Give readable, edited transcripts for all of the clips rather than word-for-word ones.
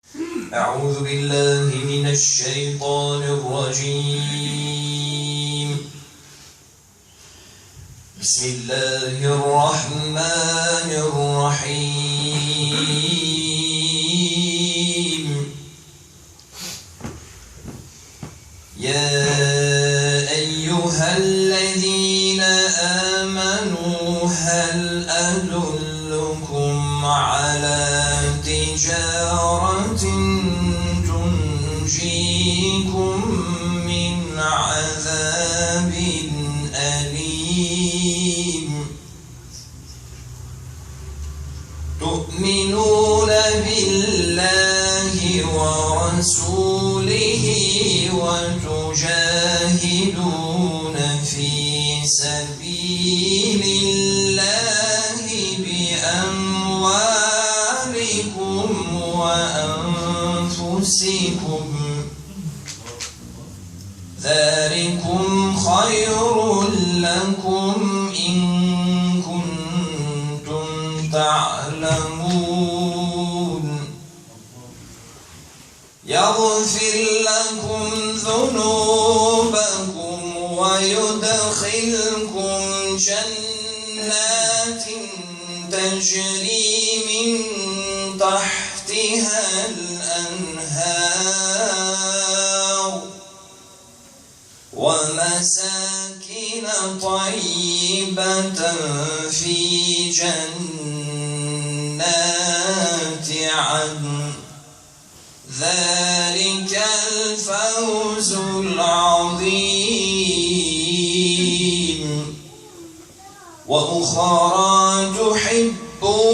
أعوذ بالله من الشيطان الرجيم. بسم الله الرحمن الرحيم. يا أيها الذين آمنوا هل أدلكم على تجارة تنجيكم من عذاب أليم تؤمنون بالله ورسوله وتجاهدون في سبيل الله بأموالكم وأنفسكم ذلكم خير لكم إن كنتم تعلمون يغفر لكم ذنوبكم ويدخلكم جنات تجري من تحتها الأنهار ومساكن طيبة في جنات عدن ذلك الفوز العظيم. وأخرى تحبونها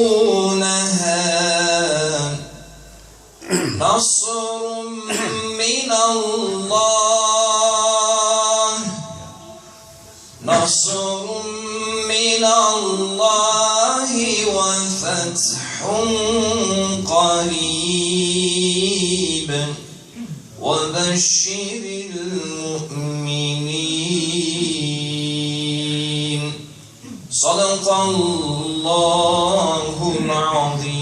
نصر من الله وفتح قريب وبشر المؤمنين. صدق الله العظيم.